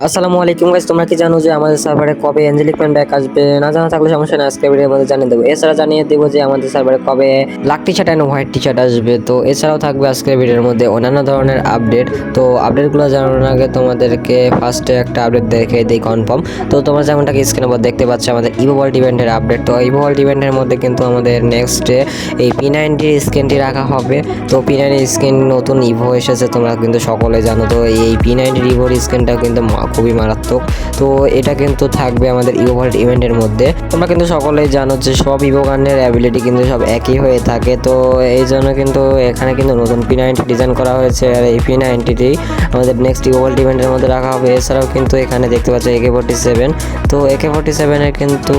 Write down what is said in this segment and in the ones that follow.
আসসালামু আলাইকুম গাইস, তোমরা কি জানো যে আমাদের সার্ভারে কবে অ্যাঞ্জেলিক ম্যান ব্যাক আসবে? না জানা থাকলে সমস্যা না, আজকে ভিডিওর মধ্যে জানিয়ে দেবো। এছাড়া জানিয়ে দেবো যে আমাদের সার্ভারে কবে black T shirt and white T shirt আসবে। তো এছাড়াও থাকবে আজকের ভিডিওর মধ্যে অন্যান্য ধরনের আপডেট। তো আপডেটগুলো জানানোর আগে তোমাদেরকে ফার্স্টে একটা আপডেট দেখে দিই কনফার্ম। তো তোমরা যেমনটাকে স্ক্রিনের উপর দেখতে পাচ্ছ আমাদের ইভো ওয়ার্ল্ড ইভেন্টের আপডেট। তো ইভো ওয়ার্ল্ড ইভেন্টের মধ্যে কিন্তু আমাদের নেক্সটে এই P90 স্কিনটি রাখা হবে। তো P90 স্কিন নতুন ইভো এসেছে, তোমরা কিন্তু সকলে জানো। তো এই P90 ইভোর স্কিনটা কিন্তু খুবই মারাত্মক। তো এটা কিন্তু থাকবে আমাদের ইভো ওয়ার্ল্ড ইভেন্টের মধ্যে। তোমরা কিন্তু সকলেই জানো যে সব ইভো গানের অ্যাবিলিটি কিন্তু সব একই হয়ে থাকে। তো এই জন্য কিন্তু এখানে কিন্তু নতুন P90 ডিজাইন করা হয়েছে, আর এই P90টি আমাদের নেক্সট ইভো ওয়ার্ল্ড ইভেন্টের মধ্যে রাখা হবে। এছাড়াও কিন্তু এখানে দেখতে পাচ্ছ AK47। তো AK47 এর কিন্তু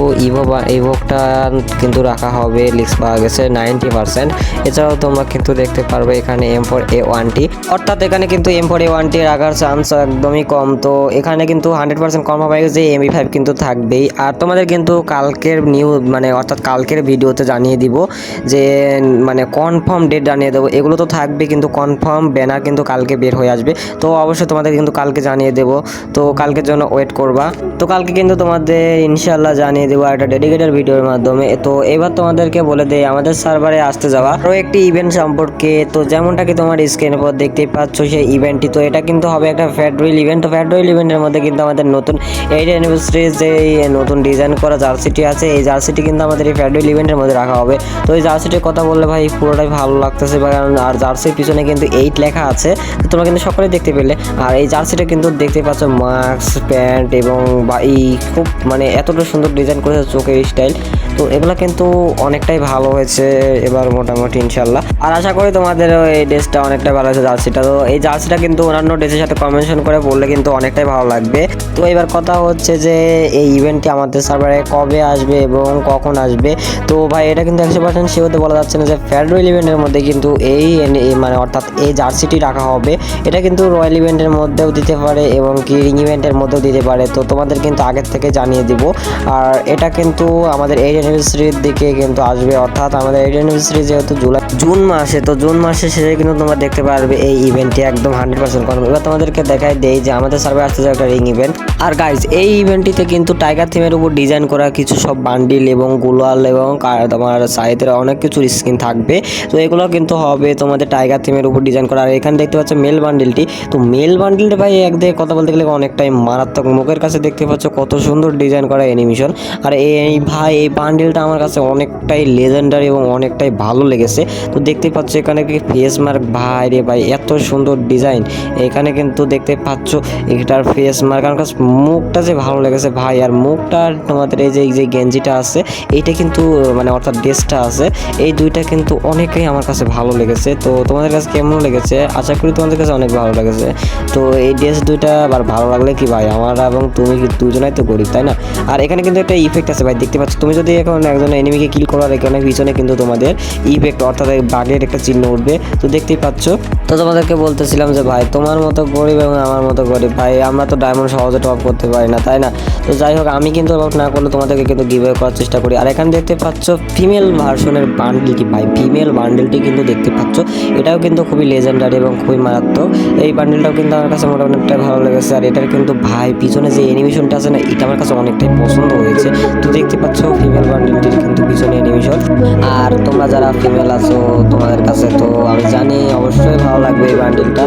ইভোকটা কিন্তু রাখা হবে, লিক্স পাওয়া গেছে 90%। এছাড়াও তোমরা কিন্তু দেখতে পারবে এখানে M4A1টি, অর্থাৎ এখানে কিন্তু M4A1টি রাখার চান্স একদমই কম। তো এখানে কিন্তু 100% কনফার্ম হয়ে গেছে MP5 কিন্তু থাকবেই। আর তোমাদের কিন্তু কালকের অর্থাৎ কালকের ভিডিওতে জানিয়ে দিব যে কনফার্ম ডেট জানিয়ে দেবো। এগুলো তো থাকবে, কিন্তু কনফার্ম ব্যানার কিন্তু কালকে বের হয়ে আসবে। তো অবশ্যই তোমাদের কিন্তু কালকে জানিয়ে দেবো, তো কালকের জন্য ওয়েট করবা। তো কালকে কিন্তু তোমাদের ইনশাল্লাহ জানিয়ে দেবো একটা ডেডিকেটেড ভিডিওর মাধ্যমে। তো এবার তোমাদেরকে বলে দেই আমাদের সার্ভারে আসতে যাওয়া আরও একটি ইভেন্ট সম্পর্কে। তো যেমনটা কি তোমার স্ক্রিনের উপর দেখতেই পাচ্ছ সেই ইভেন্টটি, তো এটা কিন্তু হবে একটা ফেডারেল ইভেন্ট। তো ফেডারেল ইভেন্টের মধ্যে কিন্তু আমাদের নতুন 8 অ্যানিভার্সারি যে নতুন ডিজাইন করা জার্সিটি আছে, এই জার্সিটি কিন্তু আমাদের এই ফেডারেল ইভেন্টের মধ্যে রাখা হবে। তো এই জার্সিটির কথা বললে ভাই পুরোটাই ভালো লাগতেছে, কারণ আর জার্সির পিছনে কিন্তু 8 লেখা আছে, তো তোমরা কিন্তু সকলেই দেখতে পেলে। আর এই জার্সিটা কিন্তু দেখতে পাচ্ছ মাস্ক, প্যান্ট এবং এই খুব এতটা সুন্দর ডিজাইন করেছে, চোখের স্টাইল। তো এগুলো কিন্তু অনেকটাই ভালো হয়েছে এবার মোটামুটি ইনশাল্লাহ। আর আশা করি তোমাদের এই ড্রেসটা অনেকটাই ভালো হয়েছে জার্সিটা। তো এই জার্সিটা কিন্তু অন্যান্য ড্রেসের সাথে কম্বিনেশন করে পরলে কিন্তু অনেকটাই ভালো লাগবে। তো এবার কথা হচ্ছে যে এই ইভেন্টটি আমাদের সার্ভারে কবে আসবে এবং কখন আসবে। তো ভাই এটা কিন্তু 100% সে হতে বলা যাচ্ছে না যে ফেডারেল ইভেন্টের মধ্যে কিন্তু এই অর্থাৎ এই জার্সিটি রাখা হবে। এটা কিন্তু রয়্যাল ইভেন্টের মধ্যেও দিতে পারে এবং কি রিং ইভেন্টের মধ্যেও দিতে পারে। তো তোমাদের কিন্তু আগের থেকে জানিয়ে দিব। আর এটা কিন্তু আমাদের 8 অ্যানিভার্সারির দিকে কিন্তু আসবে, অর্থাৎ আমাদের 8 অ্যানিভার্সারি যেহেতু জুন মাসে, তো জুন মাসের শেষে কিন্তু তোমরা দেখতে পারবে এই ইভেন্টটি একদম 100% কনফার্ম। এবার তোমাদেরকে দেখাই দেই যে আমাদের সার্ভে আসতে একটা রিং ইভেন্ট। আর গাইজ এই ইভেন্টটিতে কিন্তু টাইগার থিমের উপর ডিজাইন করা কিছু সব বান্ডিল এবং গোলাল এবং তোমার সাইডের অনেক কিছুর স্কিন থাকবে। তো এগুলো কিন্তু হবে তোমাদের টাইগার থিমের উপর ডিজাইন করা। আর এখানে দেখতে পাচ্ছ মেল বান্ডিলটি। তো মেল বান্ডিলটা ভাই একদিকে কথা বলতে গেলে অনেকটাই মারাত্মক। মুখের কাছে দেখতে পাচ্ছ কত সুন্দর ডিজাইন করা অ্যানিমেশন। আর এই ভাই এই বান্ডিলটা আমার কাছে অনেকটাই লেজেন্ডারি এবং অনেকটাই ভালো লেগেছে। তো দেখতে পাচ্ছ এখানে কি ফেস মার্ক, ভাই রে ভাই এত সুন্দর ডিজাইন। এখানে কিন্তু দেখতে পাচ্ছ এটার ফেস মার্ক, আমার কাছে মুখটা যে ভালো লেগেছে ভাই। আর মুখটা তোমাদের এই যে গেঞ্জিটা আছে এইটা কিন্তু অর্থাৎ ড্রেসটা আছে, এই দুইটা কিন্তু অনেকেই আমার কাছে ভালো লেগেছে। তো তোমাদের কাছে কেমন লেগেছে? আশা করি তোমাদের কাছে অনেক ভালো লেগেছে। তো এই ড্রেস দুইটা আবার ভালো লাগলে কি ভাই, আমার এবং তুমি দুজনাই তো গরিব, তাই না? আর এখানে কিন্তু একটা ইফেক্ট আছে ভাই, দেখতে পাচ্ছ তুমি যদি এখন একজন এনিমিকে কিল করার এখানে পিছনে কিন্তু তোমাদের ইফেক্ট অর্থাৎ বাঘের একটা চিহ্ন উঠবে। তো দেখতেই পাচ্ছ। তো তোমাদেরকে বলতেছিলাম যে ভাই তোমার মতো গরিব এবং আমার মতো গরিব ভাই, আমরা তো ডায়মন্ড সহজে টপ করতে পারি না, তাই না? তো যাই হোক, আমি কিন্তু টপ না করলে তোমাদেরকে কিন্তু গিভওয়ে করার চেষ্টা করি। আর এখানে দেখতে পাচ্ছ ফিমেল ভার্সনের বান্ডেলটি ভাই, ফিমেল বান্ডেলটি কিন্তু দেখতে পাচ্ছ, এটাও কিন্তু খুবই লেজেন্ডারি এবং খুবই মারাত্মক। এই বান্ডেলটাও কিন্তু আমার কাছে মোটামুটি অনেকটাই ভালো লেগেছে। আর এটার কিন্তু ভাই পিছনে যে অ্যানিমেশনটা আছে না, এটা আমার কাছে অনেকটাই পছন্দ হয়েছে। তো দেখতে পাচ্ছ ফিমেল বান্ডেলটির কিন্তু পিছনে অ্যানিমেশন। আর তোমরা যারা ফিমেল আছো তোমাদের কাছে তো আমি জানি অবশ্যই ভালো লাগবে এই বান্ডেলটা,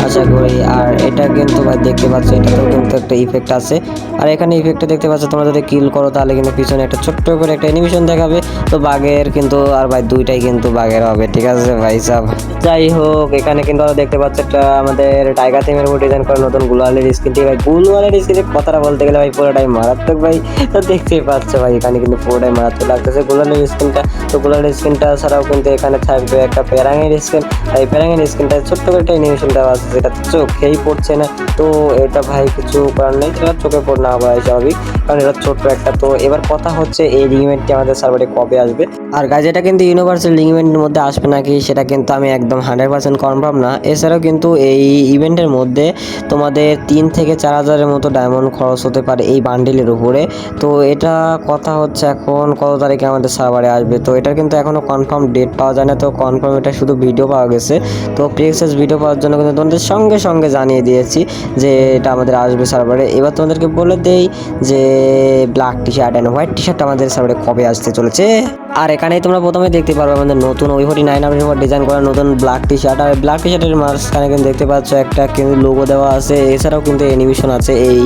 আশা করি। আর এটা কিন্তু ভাই দেখতে পাচ্ছ এটাতেও কিন্তু একটা ইফেক্ট আছে। আর এখানে ইফেক্টটা দেখতে পাচ্ছ, তোমরা যদি কিল করো তাহলে কিন্তু পিছনে একটা ছোট্ট করে একটা অ্যানিমেশন দেখাবে। তো বাঘের কিন্তু, আর ভাই দুইটাই কিন্তু বাঘের হবে, ঠিক আছে ভাই সাহেব। যাই হোক, এখানে কিন্তু দেখতে পাচ্ছ একটা আমাদের টাইগার থিমের উপর ডিজাইন করা নতুন গুলালের স্কিনটি ভাই। গুলালের স্কিনের কথাটা বলতে গেলে ভাই পুরোটাই মারাত্মক ভাই। তো দেখতেই পাচ্ছ ভাই এখানে কিন্তু পুরোটাই মারাত্মক লাগতেছে গুলালের স্কিনটা। তো গুলালের স্কিনটা ছাড়াও কিন্তু এখানে থাকবে একটা প্যারাঙের স্কিন। এই প্যারাঙের স্কিনটা ছোট্ট করে একটা অ্যানিমেশন দেওয়া আছে, যেটা চোখেই পড়ছে না। তো এটা ভাই কিছু করার নেই, সেটা চোখে না হওয়া স্বাভাবিক, কারণ এটা ছোট্ট একটা। তো এবার কথা হচ্ছে এই লিগমেন্টটি আমাদের সার্ভারে কবে আসবে। আর গাইজ এটা কিন্তু ইউনিভার্সাল লিগমেন্টের মধ্যে আসবে নাকি সেটা কিন্তু আমি একদম 100% কনফার্ম না। এছাড়াও কিন্তু এই ইভেন্টের মধ্যে তোমাদের 3 থেকে 4 হাজারের মতো ডায়মন্ড খরচ হতে পারে এই বান্ডিলের উপরে। তো এটা কথা হচ্ছে এখন কত তারিখে আমাদের সার্ভারে আসবে, তো এটার কিন্তু এখনও কনফার্ম ডেট পাওয়া যায় না। তো কনফার্ম এটা শুধু ভিডিও পাওয়া গেছে। তো প্রিএক্সেস ভিডিও পাওয়ার জন্য কিন্তু তোমাদের সঙ্গে সঙ্গে জানিয়ে দিয়েছি যে এটা আমাদের আসবে সার্ভারে। এবার তোমাদেরকে বলে দেই যে black T shirt and white T shirt আমাদের সার্ভারে কবে আসতে চলেছে। আর এখানেই তোমরা প্রথমে দেখতে পারবে আমাদের নতুন ওই49 আপডেটের উপর ডিজাইন করা নতুন ব্ল্যাক টি শার্ট। আর ব্ল্যাক টি শার্টের মাঝখানে কিন্তু দেখতে পাচ্ছ একটা কিন্তু লোগো দেওয়া আছে, এছাড়াও কিন্তু অ্যানিমেশন আছে এই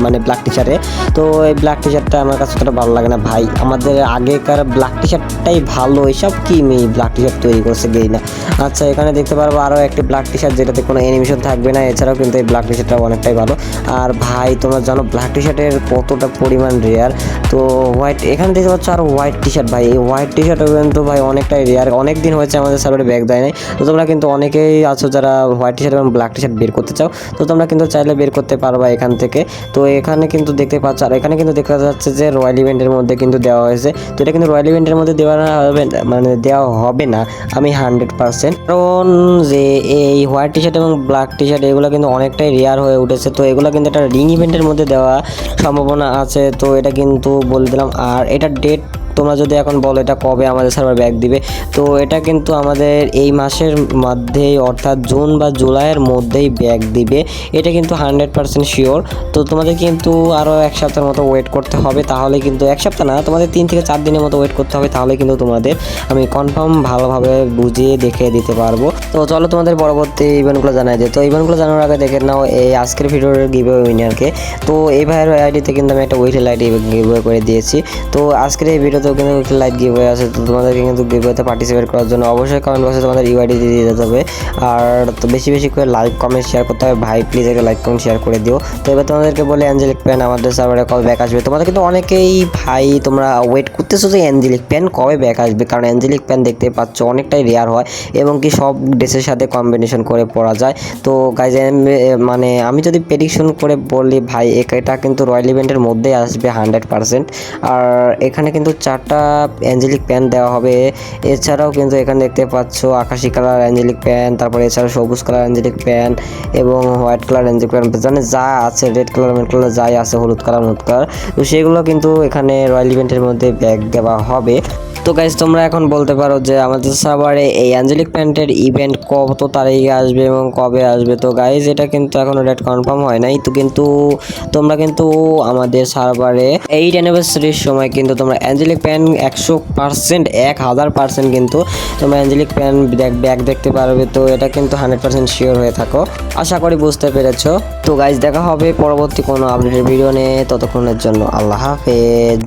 মানে ব্ল্যাক টি শার্টে। তো এই ব্ল্যাক টি শার্টটা আমার কাছে অতটা ভালো লাগে না ভাই, আমাদের আগেকার ব্ল্যাক টি শার্টটাই ভালো। এইসব কি মেয়ে ব্ল্যাক টি শার্ট তৈরি করছে গেই না। আচ্ছা এখানে দেখতে পারবো আরও একটি ব্ল্যাক টি শার্ট যেটাতে কোনো অ্যানিমেশন থাকবে না, এছাড়াও কিন্তু এই ব্ল্যাক টি শার্টটা অনেকটাই ভালো। আর ভাই তোমরা জানো ব্ল্যাক টি শার্টের কতটা পরিমাণ রেয়ার। তো হোয়াইট এখানে দেখতে পাচ্ছ আর হোয়াইট টি শার্ট, ভাই এই হোয়াইট টি শার্ট কিন্তু ভাই অনেকটাই রেয়ার, অনেক দিন হয়েছে আমাদের সার্ভারে ব্যাগ দেয় নাই। তো তোমরা কিন্তু অনেকেই আছো যারা হোয়াইট টি শার্ট এবং ব্ল্যাক টি শার্ট বের করতে চাও, তো তোমরা কিন্তু চাইলে বের করতে পারবা এখান থেকে। তো এখানে কিন্তু দেখতে পাচ্ছ, আর এখানে কিন্তু দেখা যাচ্ছে যে রয়্যাল ইভেন্টের মধ্যে কিন্তু দেওয়া হয়েছে। তো এটা কিন্তু রয়্যাল ইভেন্টের মধ্যে দেওয়া হবে মানে দেওয়া হবে না আমি 100%, কারণ যে এই হোয়াইট টি শার্ট এবং ব্ল্যাক টি শার্ট এগুলো কিন্তু অনেকটাই রেয়ার হয়ে উঠেছে। তো এগুলো কিন্তু একটা রিং ইভেন্টের মধ্যে দেওয়া সম্ভাবনা আছে, তো এটা কিন্তু বলে দিলাম। আর এটা ডেট তোমরা যদি এখন বলো এটা কবে আমাদের সার্ভার ব্যাক দিবে, তো এটা কিন্তু আমাদের এই মাসের মধ্যেই অর্থাৎ জুন বা জুলাইয়ের মধ্যেই ব্যাক দিবে, এটা কিন্তু 100% শিওর। তো তোমাদের কিন্তু আরও 1 সপ্তাহের মতো ওয়েট করতে হবে, তাহলে কিন্তু 1 সপ্তাহ না তোমাদের 3 থেকে 4 দিনের মতো ওয়েট করতে হবে, তাহলে কিন্তু তোমাদের আমি কনফার্ম ভালোভাবে বুঝিয়ে দেখিয়ে দিতে পারবো। তো চলো তোমাদের পরবর্তী ইভেন্টগুলো জানাই যায়। তো ইভেন্টগুলো জানার আগে দেখে নাও এই আজকের ভিডিওর গিভওয়ে উইনারকে। তো এই ভাইয়ের আইডিতে কিন্তু আমি একটা উইকেল আইডি গিভওয়ে করে দিয়েছি। তো আজকের এই ভিডিওতেও কিন্তু উইকেল লাইট গিভওয়ে আছে। তো তোমাদেরকে কিন্তু গিভওয়েতে পার্টিসিপেট করার জন্য অবশ্যই কমেন্ট বক্সে তোমাদের ইউআইডি দিয়ে দিতে হবে। আর তো বেশি বেশি করে লাইক কমেন্ট শেয়ার করতে হবে ভাই, প্লিজ একটা লাইক কমেন্ট শেয়ার করে দিও। তো এবার তোমাদেরকে বলে অ্যাঞ্জেলিক প্যান আমাদের সার্ভারে কবে ব্যাক আসবে। তোমাদের কিন্তু অনেকেই ভাই তোমরা ওয়েট করতেছো যে অ্যাঞ্জেলিক প্যান কবে ব্যাক আসবে, কারণ অ্যাঞ্জেলিক প্যান দেখতে পাচ্ছ অনেকটাই রেয়ার হয় এবং কি সব ড্রেসের সাথে কম্বিনেশন করে পরা যায়। তো গাইজ মানে আমি যদি প্রেডিকশন করে বলি ভাই এটা কিন্তু রয়্যাল ইভেন্টের মধ্যেই আসবে 100%। আর এখানে কিন্তু 4টা অ্যাঞ্জেলিক প্যান দেওয়া হবে। এছাড়াও কিন্তু এখানে দেখতে পাচ্ছ আকাশি কালার অ্যাঞ্জেলিক প্যান, তারপরে এছাড়াও সবুজ কালার অ্যাঞ্জেলিক প্যান এবং হোয়াইট কালার অ্যাঞ্জেলিক প্যান, মানে যা আছে রেড কালার রেড কালার যাই আছে, হলুদ কালার, তো সেগুলো কিন্তু এখানে রয়্যাল ইভেন্টের মধ্যে ব্যাগ দেওয়া হবে। তো গাইজ তোমরা এখন বলতে পারো যে আমাদের সার্ভারে এই অ্যাঞ্জেলিক প্যান্টের ইভেন্ট কত তারিখে আসবে এবং কবে আসবে। তো গাইজ এটা কিন্তু এখনও ডেট কনফার্ম হয় নাই। তো কিন্তু তোমরা কিন্তু আমাদের সার্ভারে 8 অ্যানিভার্সারির সময় কিন্তু তোমরা অ্যাঞ্জেলিক প্যান 100% 1000% কিন্তু তোমরা অ্যাঞ্জেলিক প্যান ব্যাগ দেখতে পারবে। তো এটা কিন্তু 100% শিওর হয়ে থাকো, আশা করি বুঝতে পেরেছো। তো গাইজ দেখা হবে পরবর্তী কোনো আপডেটের ভিডিও নিয়ে, ততক্ষণের জন্য আল্লাহ হাফেজ।